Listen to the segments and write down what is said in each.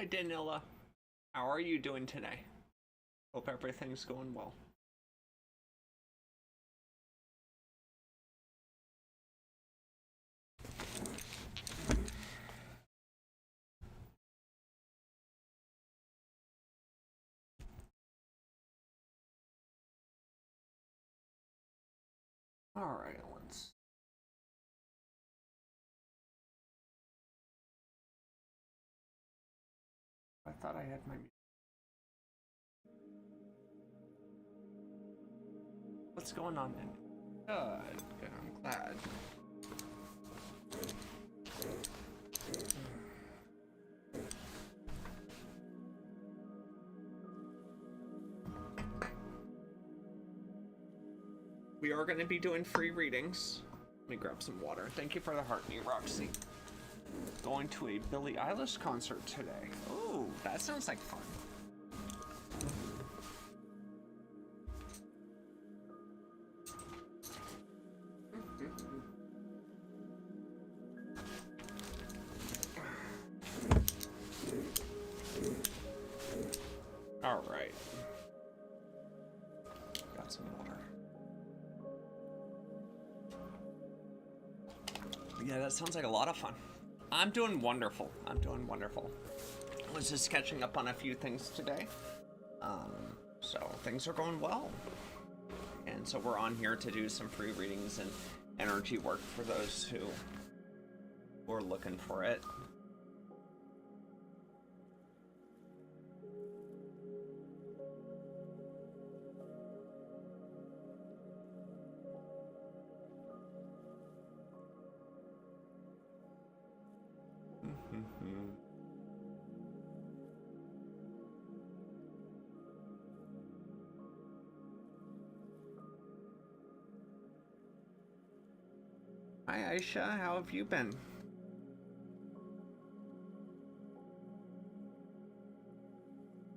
Hi, Danila. How are you doing today? Hope everything's going well. All right, let's. I thought I had my. What's going on, then? Good. Good. I'm glad. We are going to be doing free readings. Let me grab some water. Thank you for the heart, me, Roxy. Going to a Billie Eilish concert today. Oh, that sounds like fun. All right. Got some water. Yeah, that sounds like a lot of fun. I'm doing wonderful. I'm doing wonderful. I was just catching up on a few things today. So things are going well. And so we're on here to do some free readings and energy work for those who are looking for it. Hi Aisha, how have you been?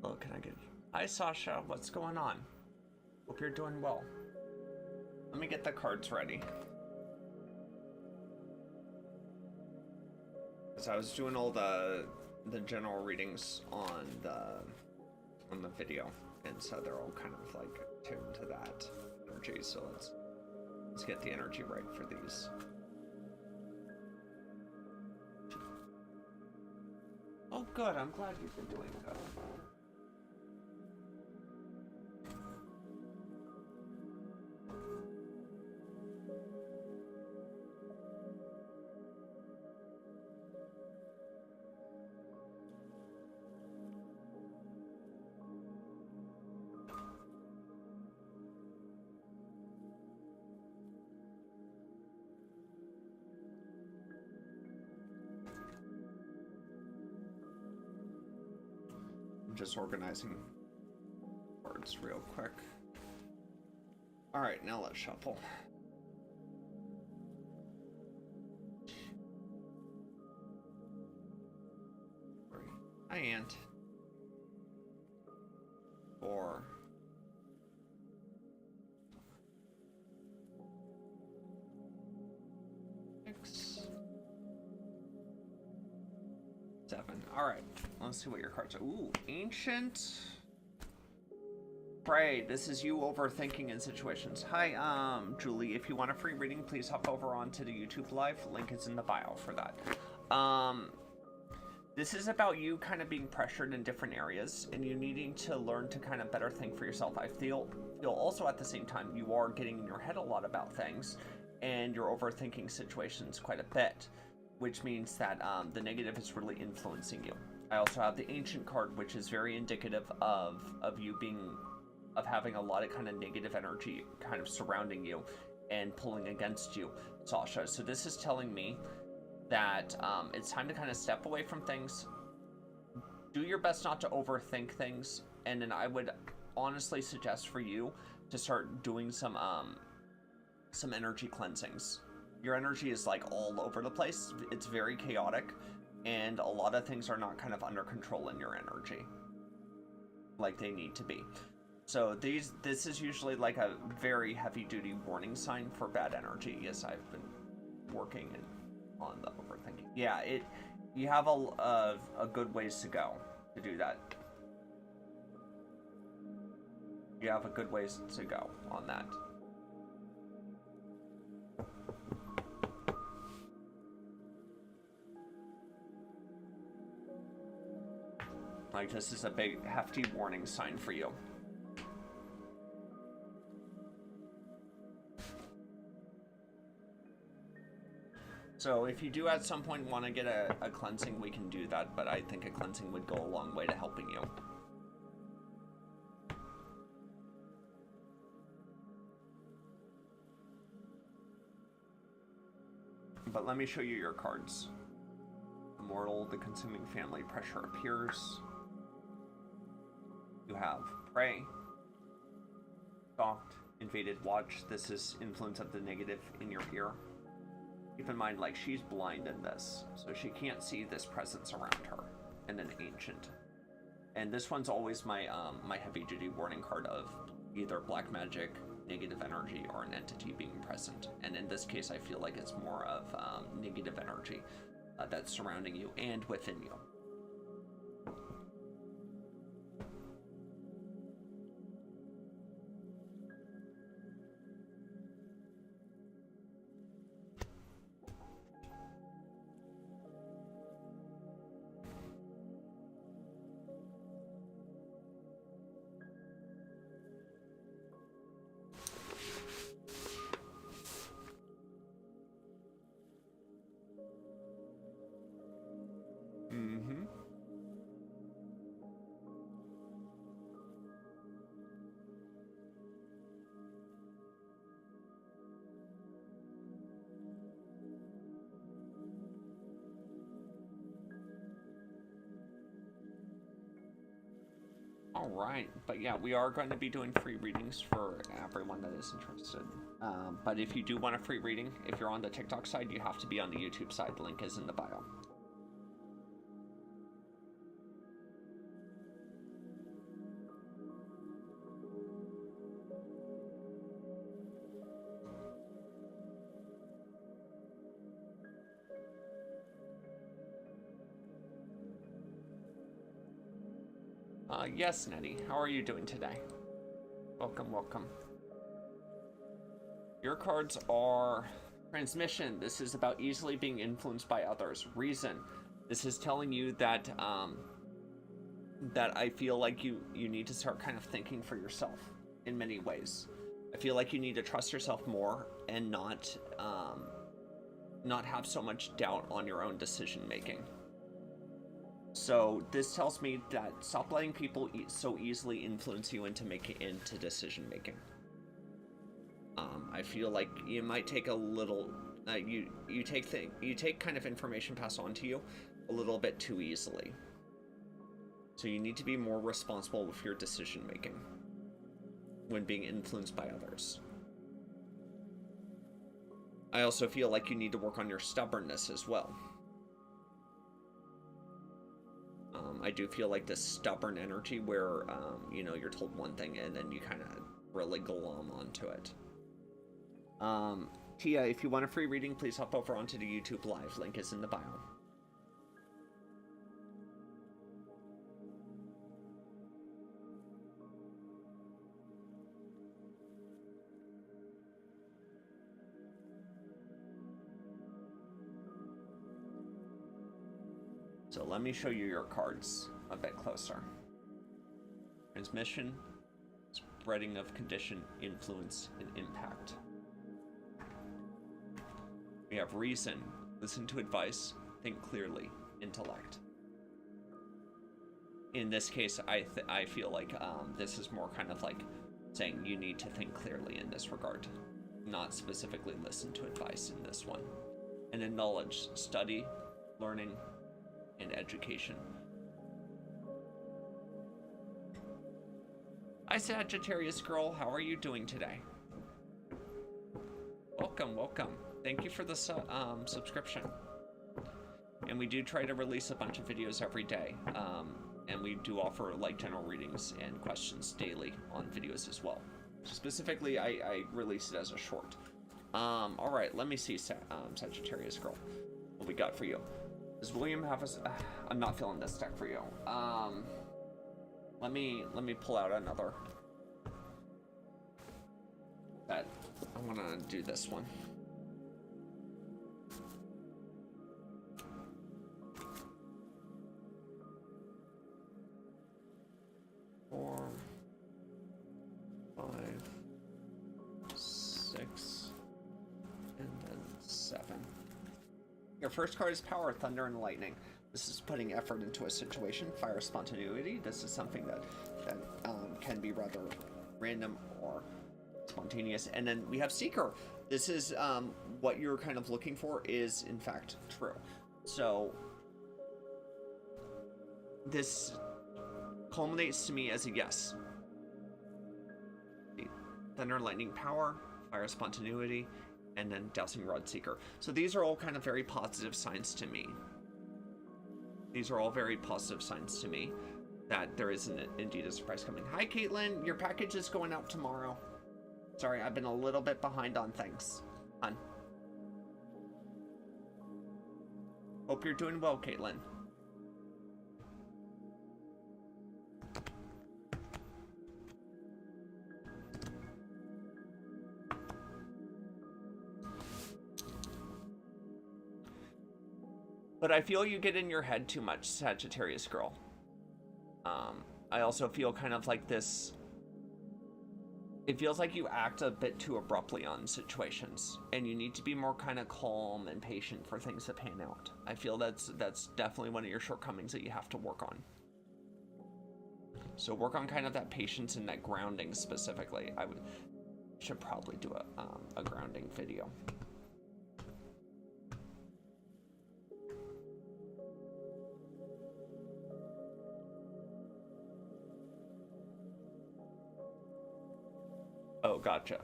Oh, can I get... Hi Sasha, what's going on? Hope you're doing well. Let me get the cards ready. So I was doing all the general readings on the video, and so they're all kind of like tuned to that energy. So let's get the energy right for these. Oh, good. I'm glad you've been doing good. Just organizing words real quick. All right, now let's shuffle. Hi, Aunt. 4. 6. 7. All right, let's see what your cards are. Ooh, Ancient. Pray, this is you overthinking in situations. Hi, Julie, if you want a free reading, please hop over onto the YouTube live. Link is in the bio for that. This is about you kind of being pressured in different areas and you needing to learn to kind of better think for yourself. I feel also at the same time you are getting in your head a lot about things and you're overthinking situations quite a bit, which means that the negative is really influencing you. I also have the Ancient card, which is very indicative of you having a lot of kind of negative energy kind of surrounding you and pulling against you, Sasha. So this is telling me that it's time to kind of step away from things, do your best not to overthink things, and then I would honestly suggest for you to start doing some energy cleansings. Your energy is like all over the place. It's very chaotic, and a lot of things are not kind of under control in your energy like they need to be. So this is usually like a very heavy-duty warning sign for bad energy. Yes, I've been working on the overthinking. Yeah, you have a good ways to go. to do that. You have a good ways to go on that. Like, this is a big, hefty warning sign for you. So if you do at some point want to get a cleansing, we can do that, but I think a cleansing would go a long way to helping you. But let me show you your cards. Immortal, the consuming family, pressure appears. You have prey, soft, invaded, watch. This is influence of the negative in your ear. Keep in mind, like, she's blind in this, so she can't see this presence around her, and an ancient. And this one's always my my heavy-duty warning card of either black magic, negative energy, or an entity being present. And in this case, I feel like it's more of negative energy that's surrounding you and within you. Alright, but yeah, we are going to be doing free readings for everyone that is interested. But if you do want a free reading, if you're on the TikTok side, you have to be on the YouTube side. The link is in the bio. Yes, Nettie. How are you doing today? Welcome, welcome. Your cards are transmission. This is about easily being influenced by others. Reason. This is telling you that that I feel like you need to start kind of thinking for yourself in many ways. I feel like you need to trust yourself more and not have so much doubt on your own decision making. So this tells me that stop letting people so easily influence you into decision making. I feel like you might take a little you take kind of information passed on to you a little bit too easily. So you need to be more responsible with your decision making when being influenced by others. I also feel like you need to work on your stubbornness as well. I do feel like this stubborn energy where, you know, you're told one thing and then you kind of really glom onto it. Tia, if you want a free reading, please hop over onto the YouTube Live. Link is in the bio. So let me show you your cards a bit closer. Transmission, spreading of condition, influence, and impact. We have reason, listen to advice, think clearly, intellect. In this case, I feel like this is more kind of like saying you need to think clearly in this regard, not specifically listen to advice in this one. And in knowledge, study, learning, and education. Hi Sagittarius girl, how are you doing today? Welcome, welcome. Thank you for the subscription. And we do try to release a bunch of videos every day. And we do offer like general readings and questions daily on videos as well. Specifically, I release it as a short. All right, let me see, Sagittarius girl, what we got for you. Does William have a? I'm not feeling this deck for you. Let me pull out another. That I'm gonna do this one. Four, 5, 6, and then 7. Your first card is Power, Thunder, and Lightning. This is putting effort into a situation. Fire, Spontaneity. This is something that can be rather random or spontaneous. And then we have Seeker. This is what you're kind of looking for is in fact true. So this culminates to me as a yes. Thunder, Lightning, Power, Fire, Spontaneity, and then Dowsing Rod, Seeker. So these are all kind of very positive signs to me. These are all very positive signs to me that there is indeed a surprise coming. Hi, Caitlin. Your package is going out tomorrow. Sorry, I've been a little bit behind on things. Hon. Hope you're doing well, Caitlin. But I feel you get in your head too much, Sagittarius girl. I also feel kind of like this. It feels like you act a bit too abruptly on situations, and you need to be more kind of calm and patient for things to pan out. I feel that's definitely one of your shortcomings that you have to work on. So work on kind of that patience and that grounding specifically. Should probably do a grounding video. Oh, gotcha.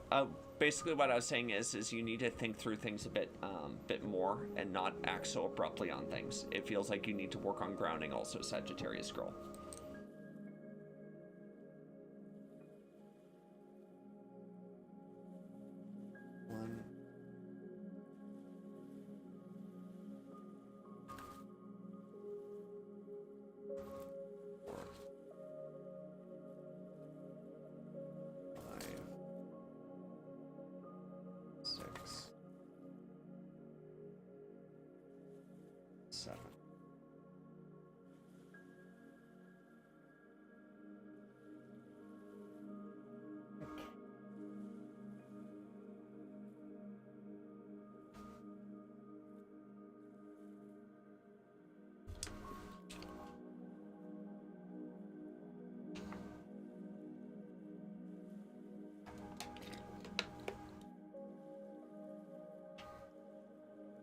Basically what I was saying is you need to think through things a bit more and not act so abruptly on things. It feels like you need to work on grounding also, Sagittarius girl.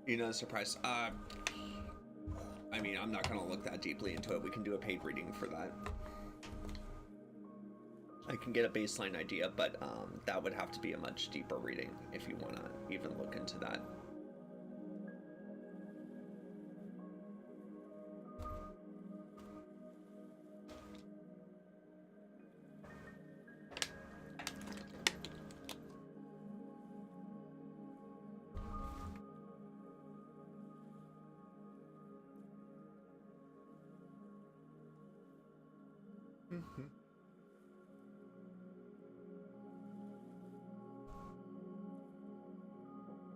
You know, surprise. I mean, I'm not going to look that deeply into it. We can do a paid reading for that. I can get a baseline idea, but that would have to be a much deeper reading if you want to even look into that.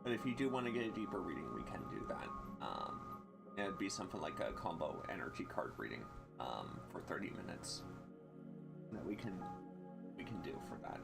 But if you do want to get a deeper reading, we can do that. It'd be something like a combo energy card reading for 30 minutes that we can do for that.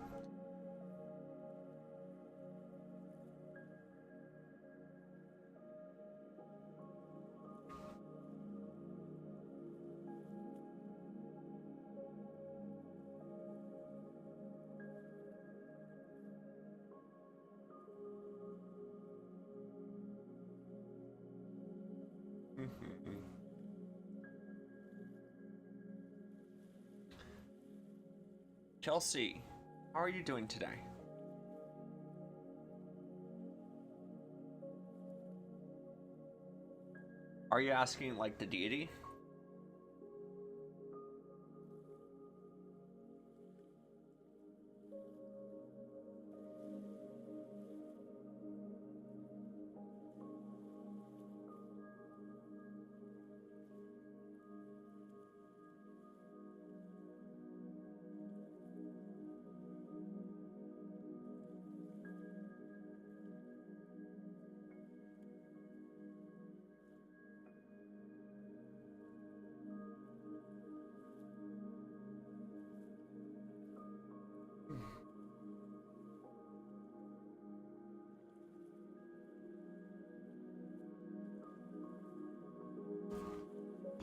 Chelsea, how are you doing today? Are you asking like the deity?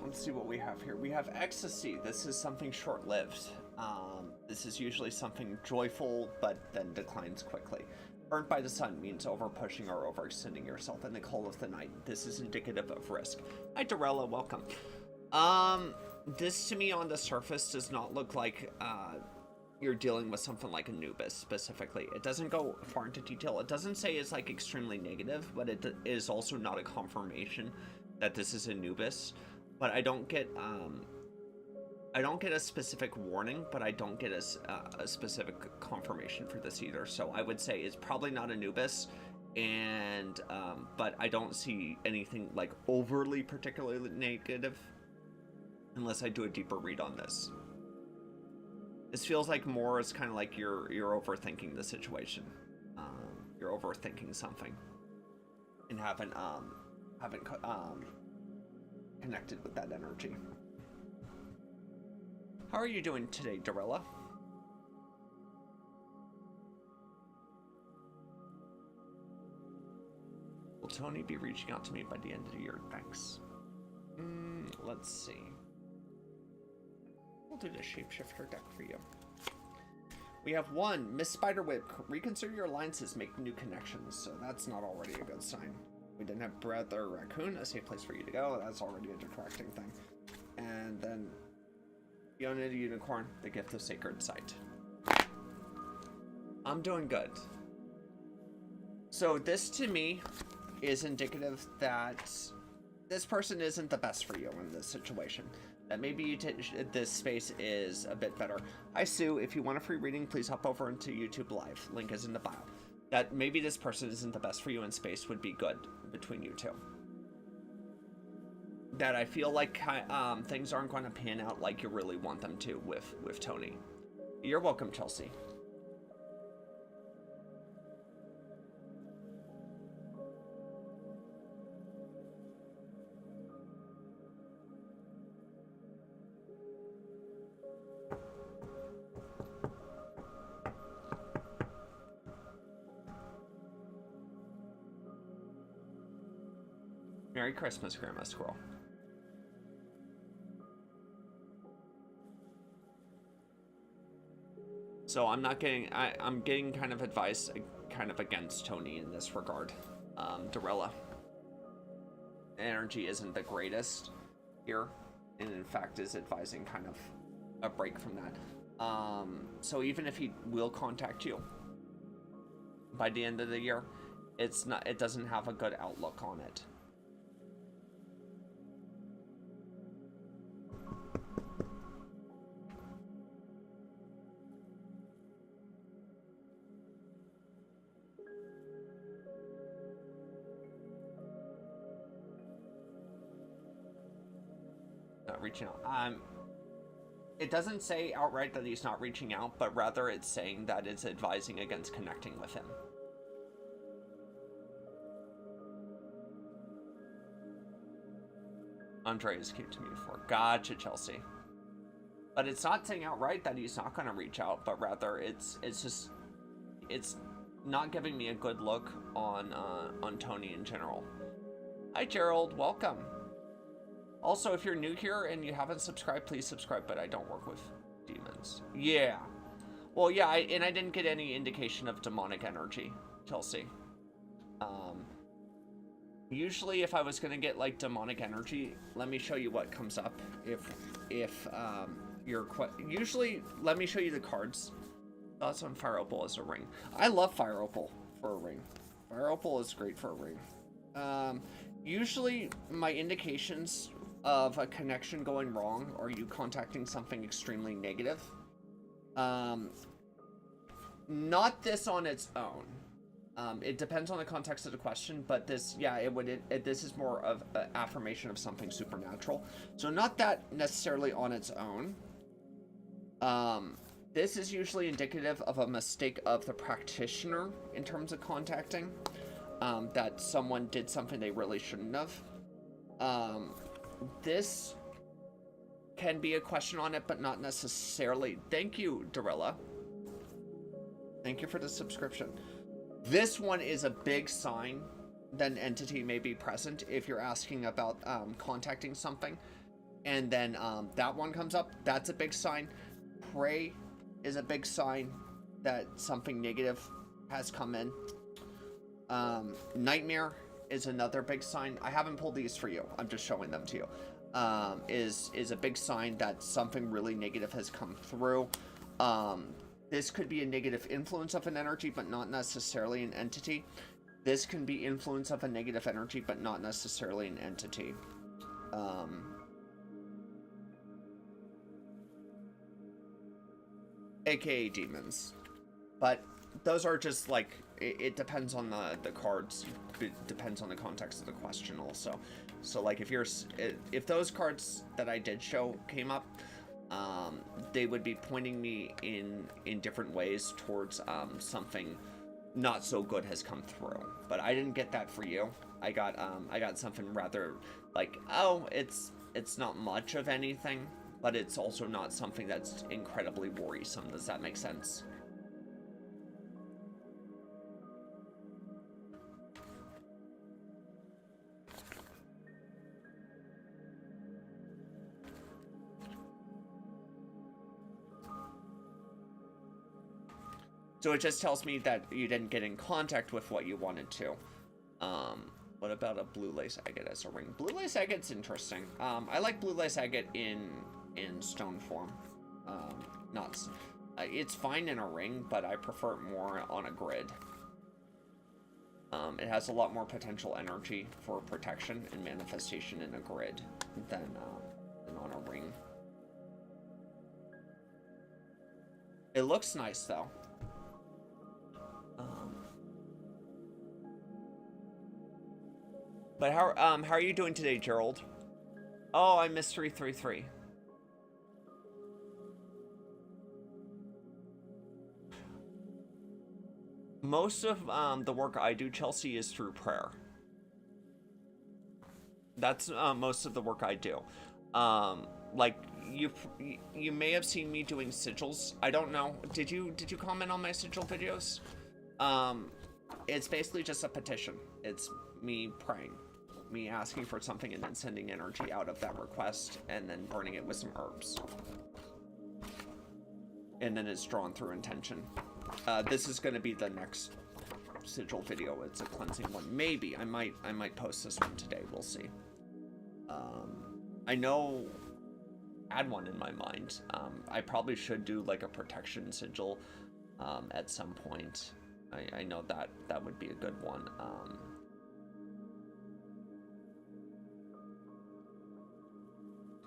Let's see what we have here. We have ecstasy. This is something short-lived. This is usually something joyful, but then declines quickly. Burnt by the sun means over-pushing or overextending yourself in the cold of the night. This is indicative of risk. Hi, Dorella. Welcome. This to me on the surface does not look like you're dealing with something like Anubis specifically. It doesn't go far into detail. It doesn't say it's like extremely negative, but it is also not a confirmation that this is Anubis. But I don't get a specific warning, but I don't get a specific confirmation for this either. So I would say it's probably not Anubis, and but I don't see anything like overly particularly negative unless I do a deeper read on this. This feels like more is kind of like you're overthinking the situation. You're overthinking something and haven't connected with that energy. How are you doing today, Dorella? Will Tony be reaching out to me by the end of the year? Thanks. Let's see. We'll do the shapeshifter deck for you. We have one, Miss Spiderweb. Reconsider your alliances, make new connections. So that's not already a good sign. We didn't have Brother Raccoon, a safe place for you to go. That's already a detracting thing. And then Fiona the Unicorn, the gift of sacred sight. I'm doing good. So this to me is indicative that this person isn't the best for you in this situation. That maybe this space is a bit better. Hi Sue, if you want a free reading, please hop over into YouTube Live. Link is in the bio. That maybe this person isn't the best for you in space would be good between you two. That I feel like things aren't going to pan out like you really want them to with Tony. You're welcome, Chelsea. Merry Christmas, Grandma Squirrel. So I'm not getting, I'm getting kind of advice kind of against Tony in this regard. Dorella. Energy isn't the greatest here, and in fact is advising kind of a break from that. So even if he will contact you by the end of the year, it doesn't have a good outlook on it. Reaching out. It doesn't say outright that he's not reaching out, but rather it's saying that it's advising against connecting with him. Andreas came to me before. Gotcha, Chelsea. But it's not saying outright that he's not going to reach out, but rather it's not giving me a good look on Tony in general. Hi, Gerald. Welcome. Also, if you're new here and you haven't subscribed, please subscribe, but I don't work with demons. Yeah. Well, yeah, I didn't get any indication of demonic energy, Chelsea. Usually if I was going to get, like, demonic energy, let me show you what comes up. Usually, let me show you the cards. Thoughts on Fire Opal as a ring. I love Fire Opal for a ring. Fire Opal is great for a ring. Usually, my indications of a connection going wrong or you contacting something extremely negative. Not this on its own. It depends on the context of the question, but this, yeah, this is more of an affirmation of something supernatural. So not that necessarily on its own. This is usually indicative of a mistake of the practitioner in terms of contacting. That someone did something they really shouldn't have. This can be a question on it, but not necessarily. Thank you, Dorella. Thank you for the subscription. This one is a big sign that an entity may be present if you're asking about contacting something. And then that one comes up. That's a big sign. Pray is a big sign that something negative has come in. Nightmare is another big sign. I haven't pulled these for you. I'm just showing them to you. Is a big sign that something really negative has come through. This could be a negative influence of an energy, but not necessarily an entity. This can be influence of a negative energy, but not necessarily an entity. AKA demons. But those are just like, it depends on the cards. It depends on the context of the question also. So like if those cards that I did show came up, they would be pointing me in different ways towards something not so good has come through. But I didn't get that for you. I got something rather like, oh, it's not much of anything, but it's also not something that's incredibly worrisome. Does that make sense? So it just tells me that you didn't get in contact with what you wanted to. What about a blue lace agate as a ring? Blue lace agate's interesting. I like blue lace agate in stone form. It's fine in a ring, but I prefer it more on a grid. It has a lot more potential energy for protection and manifestation in a grid than on a ring. It looks nice though. But how are you doing today, Gerald? Oh, I missed 333. Most of the work I do, Chelsea, is through prayer. That's most of the work I do. Like you may have seen me doing sigils. I don't know. Did you comment on my sigil videos? It's basically just a petition. It's me praying, me asking for something and then sending energy out of that request and then burning it with some herbs. And then it's drawn through intention. This is going to be the next sigil video. It's a cleansing one. Maybe I might post this one today. We'll see. I know, add one in my mind. I probably should do like a protection sigil at some point. I know that would be a good one.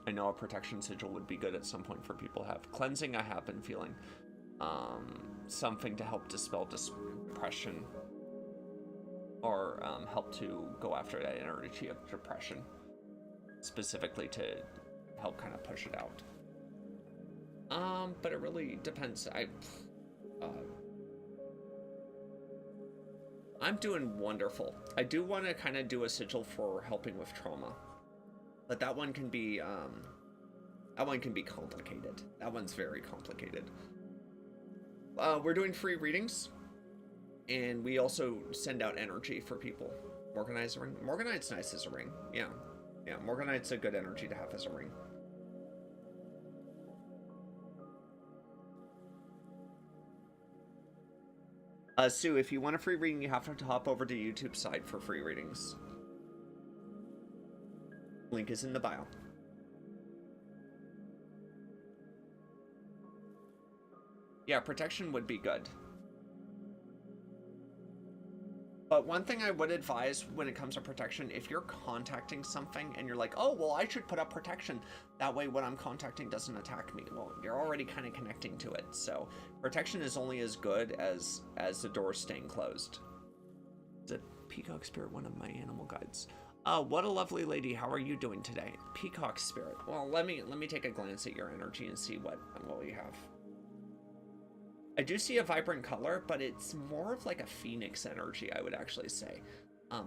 I know a protection sigil would be good at some point for people to have. Cleansing, I have been feeling. Something to help dispel depression or help to go after that energy of depression, specifically to help kind of push it out. But it really depends. I'm doing wonderful. I do want to kind of do a sigil for helping with trauma, but that one can be complicated. That one's very complicated. We're doing free readings, and we also send out energy for people. Morganite's ring. Morganite's nice as a ring. Yeah. Morganite's a good energy to have as a ring. Sue, if you want a free reading, you have to hop over to YouTube side for free readings. Link is in the bio. Yeah, protection would be good. But one thing I would advise when it comes to protection, if you're contacting something and you're like, oh, well, I should put up protection. That way what I'm contacting doesn't attack me. Well, you're already kind of connecting to it. So protection is only as good as the door staying closed. Is a peacock spirit one of my animal guides? What a lovely lady. How are you doing today? Peacock spirit. Well, let me take a glance at your energy and see what we have. I do see a vibrant color, but it's more of like a phoenix energy, I would actually say.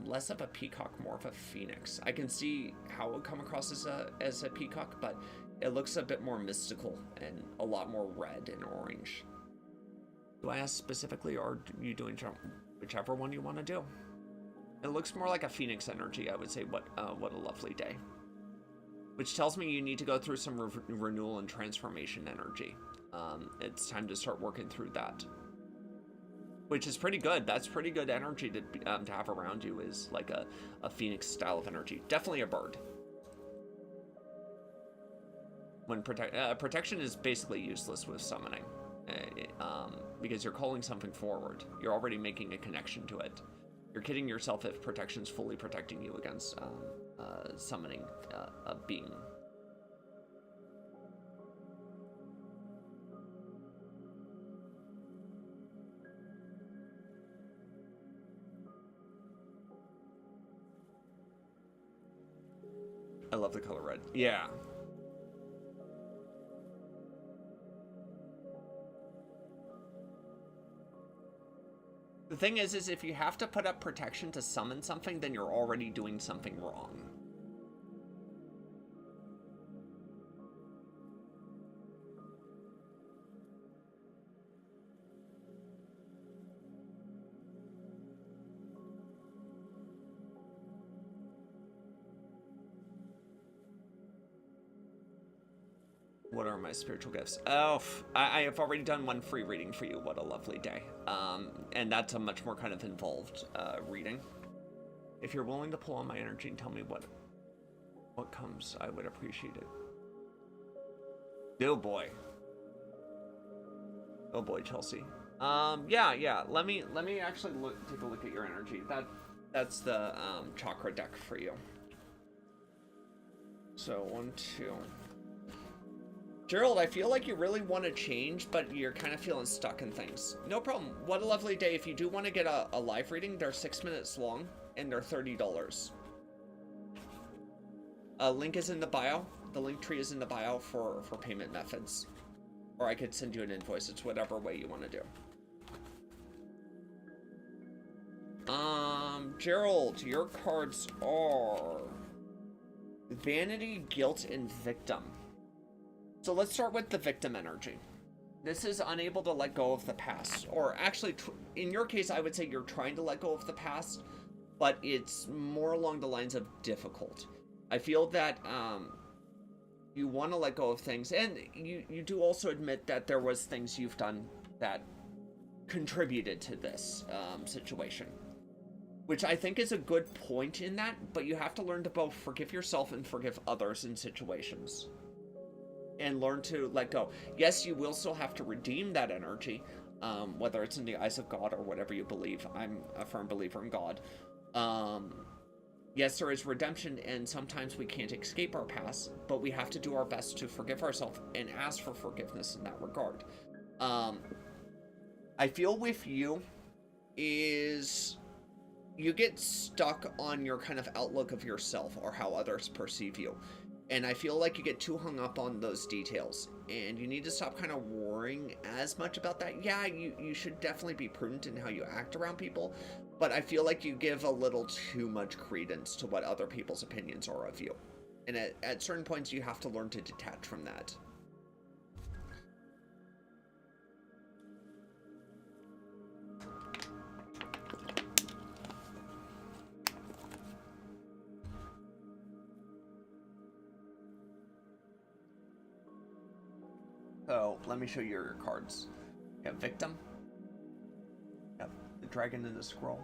Less of a peacock, more of a phoenix. I can see how it would come across as a peacock, but it looks a bit more mystical and a lot more red and orange. Do I ask specifically, or are you doing whichever one you want to do? It looks more like a phoenix energy, I would say. What a lovely day. which tells me you need to go through some renewal and transformation energy. It's time to start working through that, which is pretty good. That's pretty good energy to have around you, is like a phoenix style of energy. Definitely a bird. When protection is basically useless with summoning, because you're calling something forward. You're already making a connection to it. You're kidding yourself if protection's fully protecting you against summoning a being. I love the color red. Yeah. The thing is if you have to put up protection to summon something, then you're already doing something wrong. What are my spiritual gifts? Oh, I have already done one free reading for you. What a lovely day. And that's a much more kind of involved reading. If you're willing to pull on my energy and tell me what comes, I would appreciate it. Oh boy. Oh boy, Chelsea. Yeah. Let me actually take a look at your energy. That's the chakra deck for you. So 1, 2. Gerald, I feel like you really want to change, but you're kind of feeling stuck in things. No problem. What a lovely day. If you do want to get a live reading, they're 6 minutes long, and they're $30. Link is in the bio. The link tree is in the bio for payment methods. Or I could send you an invoice. It's whatever way you want to do. Gerald, your cards are Vanity, Guilt, and Victim. So let's start with the victim energy. This is unable to let go of the past. Or actually, in your case, I would say you're trying to let go of the past, but it's more along the lines of difficult. I feel that you want to let go of things, and you do also admit that there was things you've done that contributed to this situation, which I think is a good point in that, but you have to learn to both forgive yourself and forgive others in situations. And learn to let go. Yes, you will still have to redeem that energy, whether it's in the eyes of God or whatever you believe. I'm a firm believer in God. Yes, there is redemption, and sometimes we can't escape our past, but we have to do our best to forgive ourselves and ask for forgiveness in that regard. I feel with you is you get stuck on your kind of outlook of yourself or how others perceive you. And I feel like you get too hung up on those details, and you need to stop kind of worrying as much about that. Yeah, you should definitely be prudent in how you act around people, but I feel like you give a little too much credence to what other people's opinions are of you. And at certain points, you have to learn to detach from that. So let me show you your cards. You have Victim. You have the Dragon and the Scroll.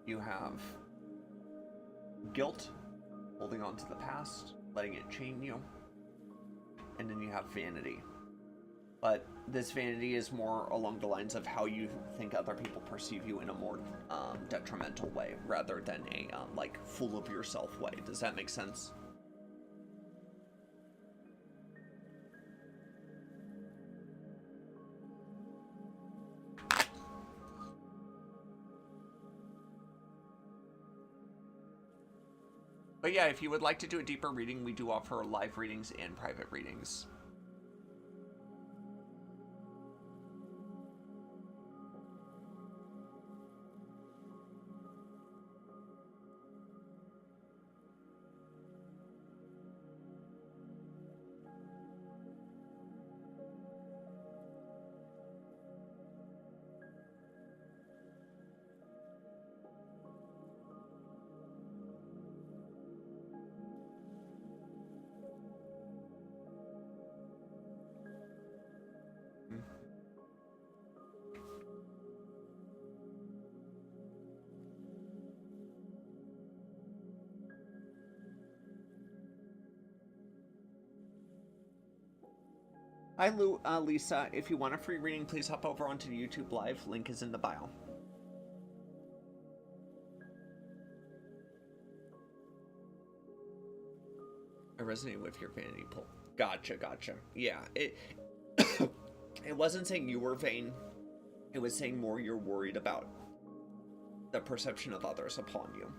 You have Guilt, holding on to the past, letting it chain you. And then you have Vanity. But this vanity is more along the lines of how you think other people perceive you in a more detrimental way, rather than a like full of yourself way. Does that make sense? But yeah, if you would like to do a deeper reading, we do offer live readings and private readings. Hi, Lisa. If you want a free reading, please hop over onto the YouTube Live. Link is in the bio. I resonate with your vanity pull. Gotcha. Yeah, it it wasn't saying you were vain. It was saying more you're worried about the perception of others upon you.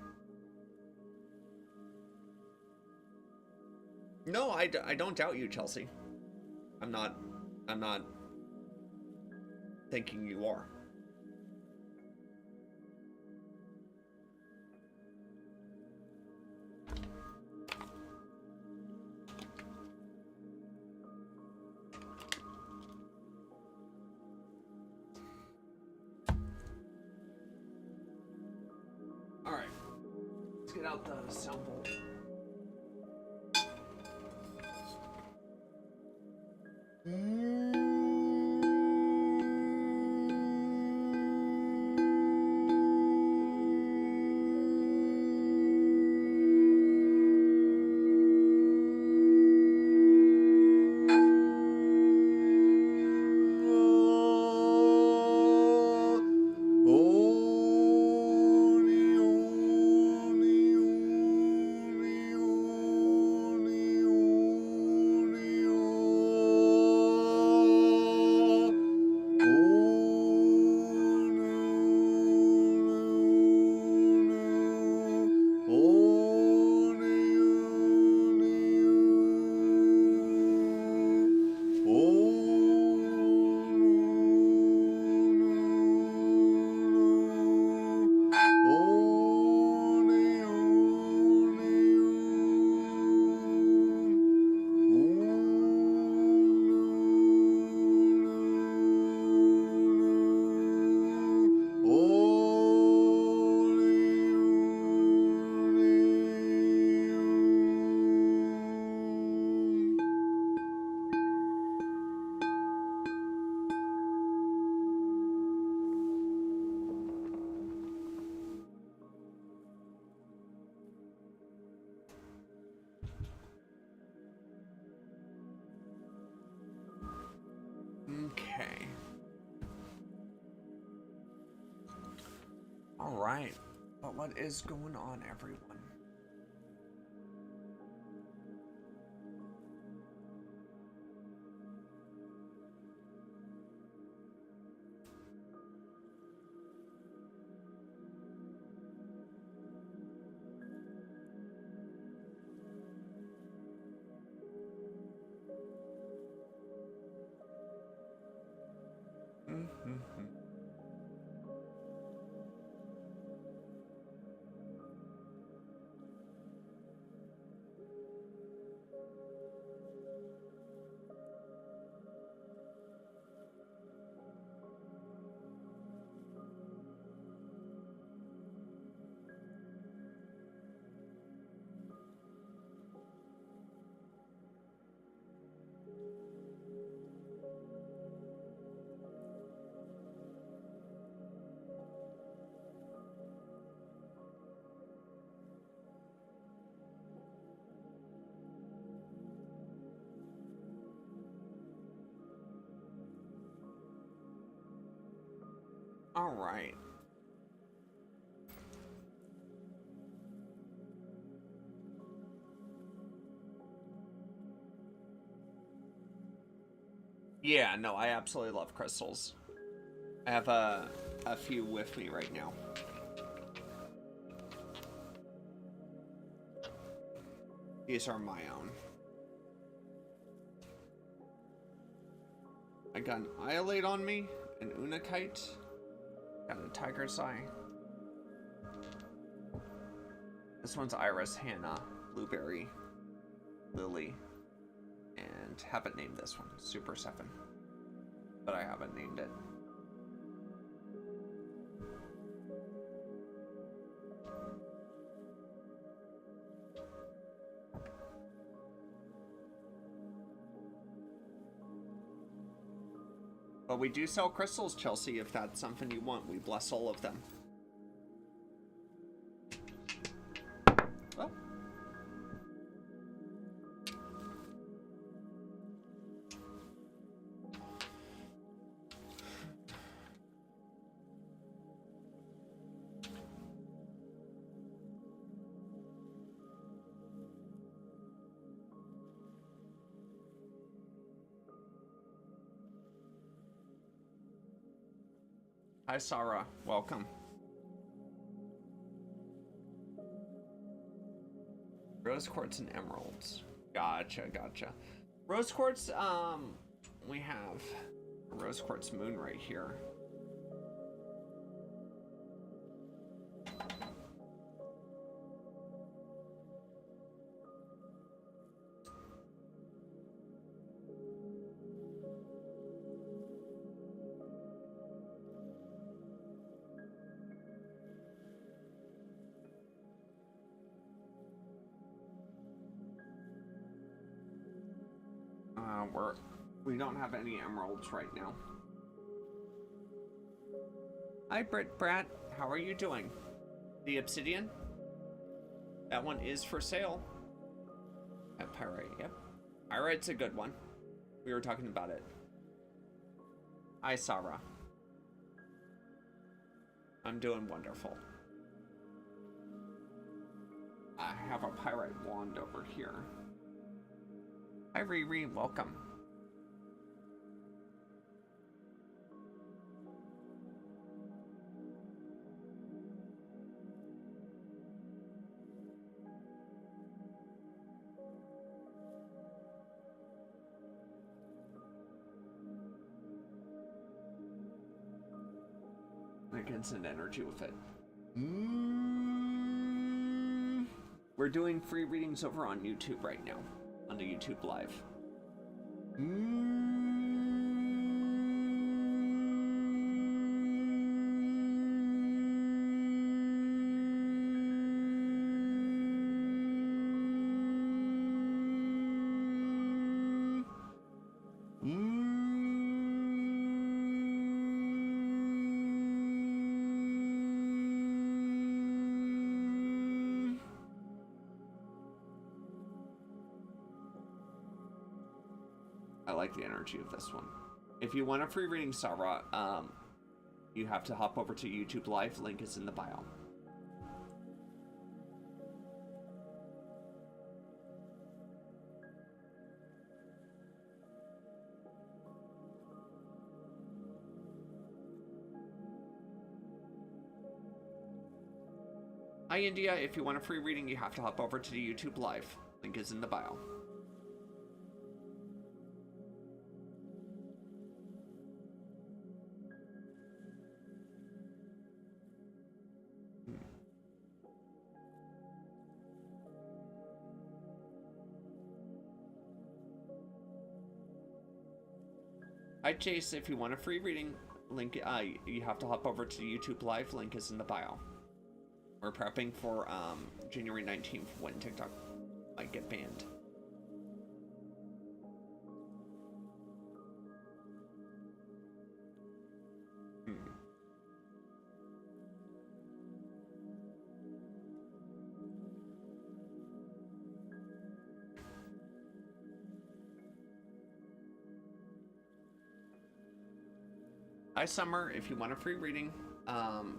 No, I don't doubt you, Chelsea. I'm not thinking you are. All right, let's get out the sound bowl. Okay. All right. But what is going on, everyone? All right. Yeah, no, I absolutely love crystals. I have a few with me right now. These are my own. I got an Iolate on me, an Unakite, got a Tiger's Eye. This one's Iris, Hannah, Blueberry, Lily, and haven't named this one, Super 7. But I haven't named it. But we do sell crystals, Chelsea, if that's something you want. We bless all of them. Oh. Hi, Sarah. Welcome. Rose quartz and emeralds. Gotcha, gotcha. Rose quartz, we have a rose quartz moon right here. We don't have any emeralds right now. Hi, Brat. How are you doing? The obsidian? That one is for sale. At pyrite, yep. Pyrite's a good one. We were talking about it. Hi, Sarah. I'm doing wonderful. I have a pyrite wand over here. Hi, Riri. Welcome. Against an energy with it. We're doing free readings over on YouTube right now, on the YouTube Live. I like the energy of this one. If you want a free reading, Sarah, you have to hop over to YouTube Live. Link is in the bio. Hi, India. If you want a free reading, you have to hop over to the YouTube Live. Link is in the bio. Hi, Chase. If you want a free reading, link you have to hop over to YouTube Live. Link is in the bio. We're prepping for January 19th when TikTok might get banned. Hi, Summer. If you want a free reading,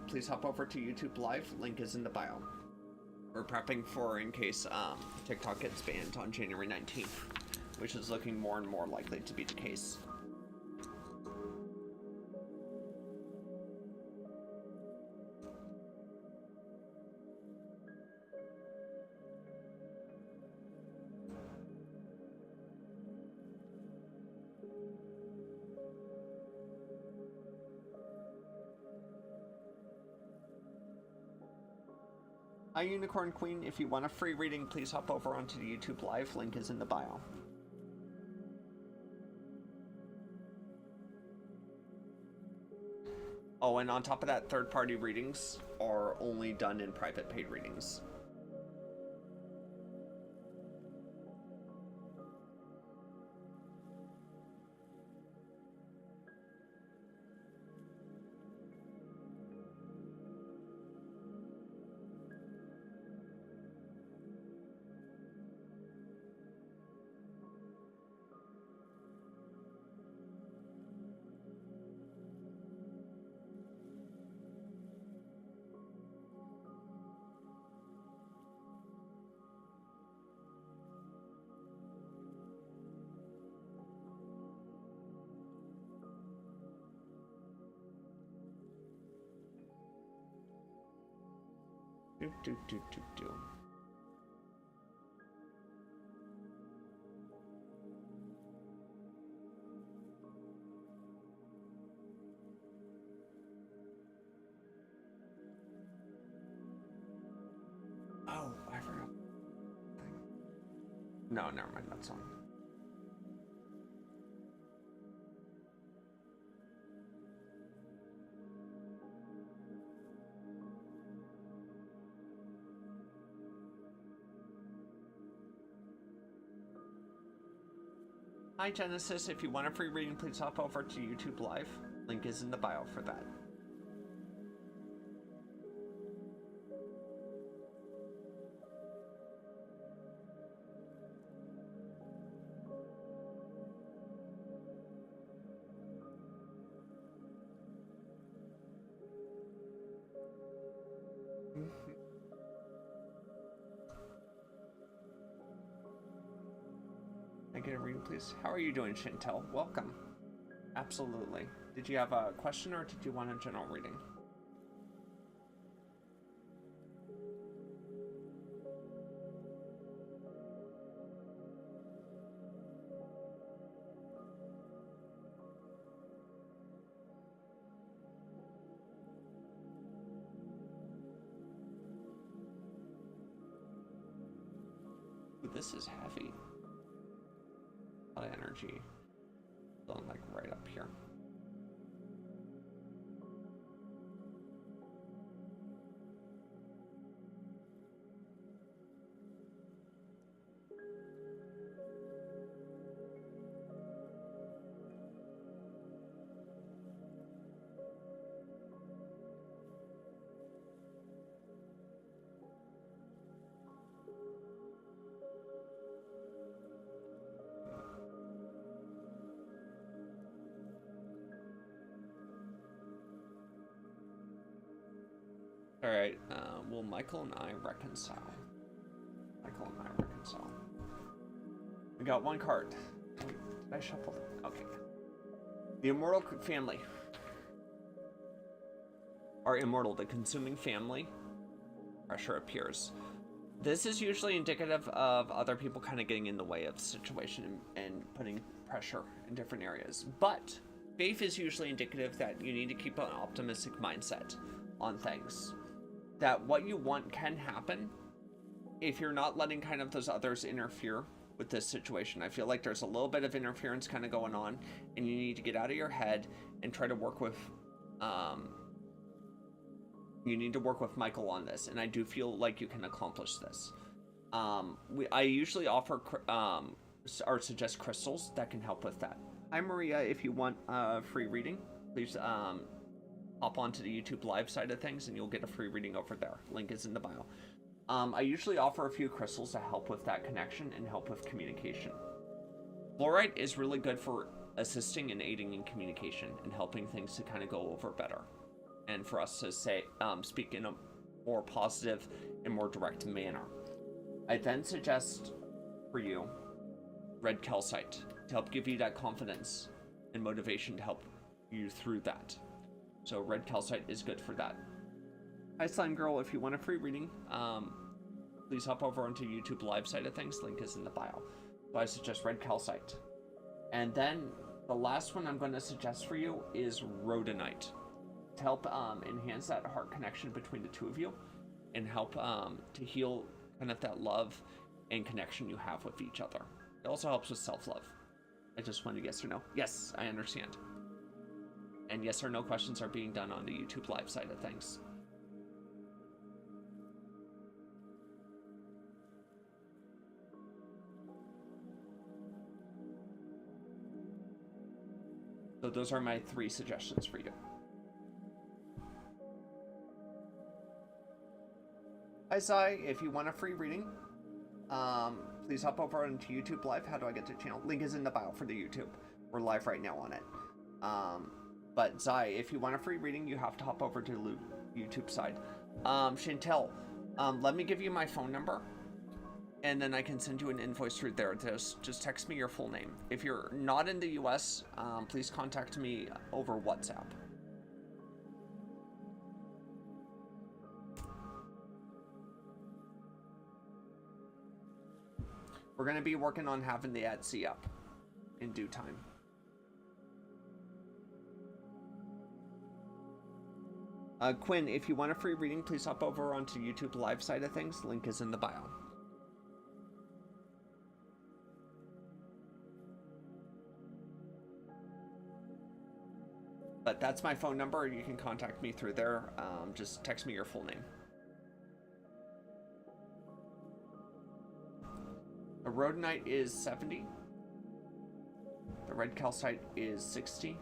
please hop over to YouTube Live. Link is in the bio. We're prepping for in case TikTok gets banned on January 19th, which is looking more and more likely to be the case. Hi, Unicorn Queen. If you want a free reading, please hop over onto the YouTube Live. Link is in the bio. Oh, and on top of that, third-party readings are only done in private paid readings. do. Oh, I forgot. No, never mind. That's on. Hi Genesis, if you want a free reading, please hop over to YouTube Live. Link is in the bio for that. I get a reading, please? How are you doing, Chantel? Welcome. Absolutely. Did you have a question or did you want a general reading? Ooh, this is heavy. A lot of energy. Feeling like right up here. Alright, will Michael and I reconcile? Michael and I reconcile. We got one card. Wait, did I shuffle it? Okay. The immortal family. Are immortal. The consuming family. Pressure appears. This is usually indicative of other people kind of getting in the way of the situation and putting pressure in different areas. But faith is usually indicative that you need to keep an optimistic mindset on things. That what you want can happen if you're not letting kind of those others interfere with this situation. I feel like there's a little bit of interference kind of going on, and you need to get out of your head and try to work with you need to work with Michael on this, and I do feel like you can accomplish this. I usually offer or suggest crystals that can help with that. Hi Maria, if you want a free reading, please hop onto the YouTube Live side of things and you'll get a free reading over there. Link is in the bio. I usually offer a few crystals to help with that connection and help with communication. Fluorite is really good for assisting and aiding in communication and helping things to kind of go over better. And for us to say, speak in a more positive and more direct manner. I then suggest for you red calcite to help give you that confidence and motivation to help you through that. So red calcite is good for that. Hi Slime Girl, if you want a free reading, please hop over onto YouTube Live side of things. Link is in the bio. So I suggest red calcite. And then the last one I'm going to suggest for you is rhodonite. To help enhance that heart connection between the two of you and help to heal kind of that love and connection you have with each other. It also helps with self-love. I just wanted yes or no. Yes, I understand. And yes or no questions are being done on the YouTube Live side of things. So those are my 3 suggestions for you. Hi Zai, if you want a free reading, please hop over into YouTube Live. How do I get to the channel? Link is in the bio for the YouTube. We're live right now on it. But Zai, if you want a free reading, you have to hop over to the YouTube side. Chantel, let me give you my phone number, and then I can send you an invoice through there. Just text me your full name. If you're not in the US, please contact me over WhatsApp. We're going to be working on having the Etsy up in due time. Quinn, if you want a free reading, please hop over onto YouTube live side of things. Link is in the bio. But that's my phone number. You can contact me through there. Just text me your full name. The rhodonite is 70. The red calcite is 60.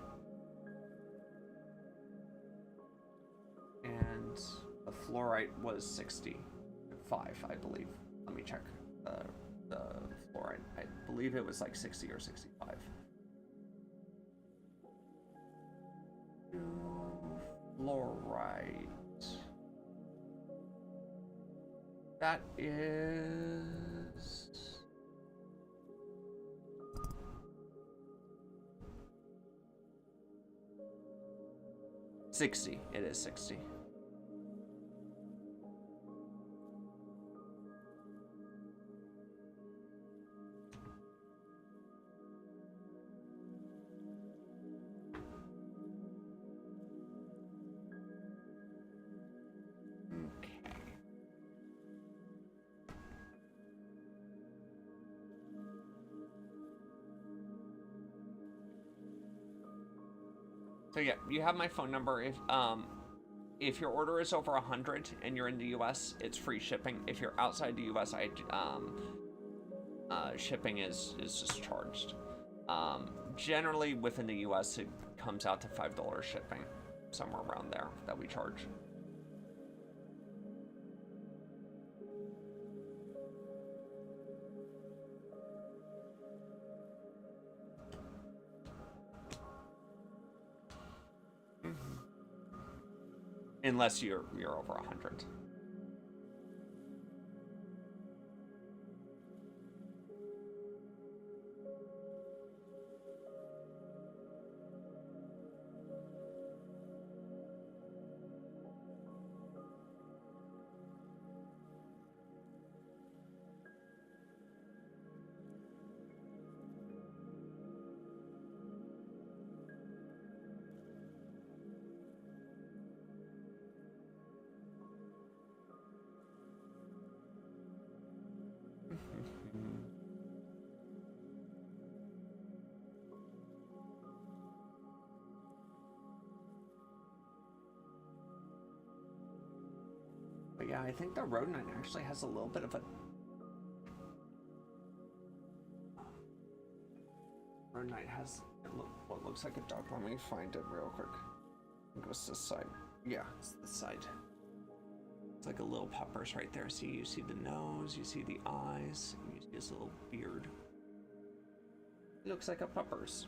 And the fluorite was 65, I believe. Let me check the fluorite. I believe it was like 60 or 65. Fluorite. That is 60. It is 60. So yeah, you have my phone number. If your order is over 100 and you're in the US, it's free shipping. If you're outside the US, shipping is just charged. Generally within the US, it comes out to $5 shipping, somewhere around there that we charge. Unless you're over 100. But yeah, I think the rhodonite actually has a little bit of a... Rhodonite has what looks like a duck. Let me find it real quick. I think it was this side. Yeah, it's this side. It's like a little peppers right there. See, you see the nose, you see the eyes, and you see his little beard. It looks like a peppers.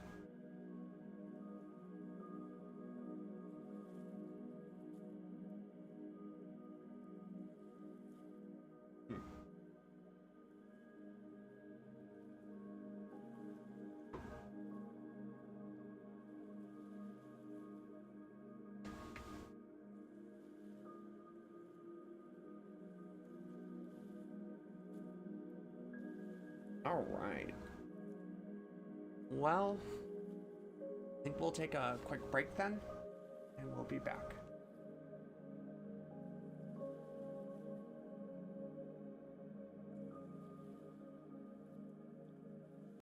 All right. Well, I think we'll take a quick break then, and we'll be back.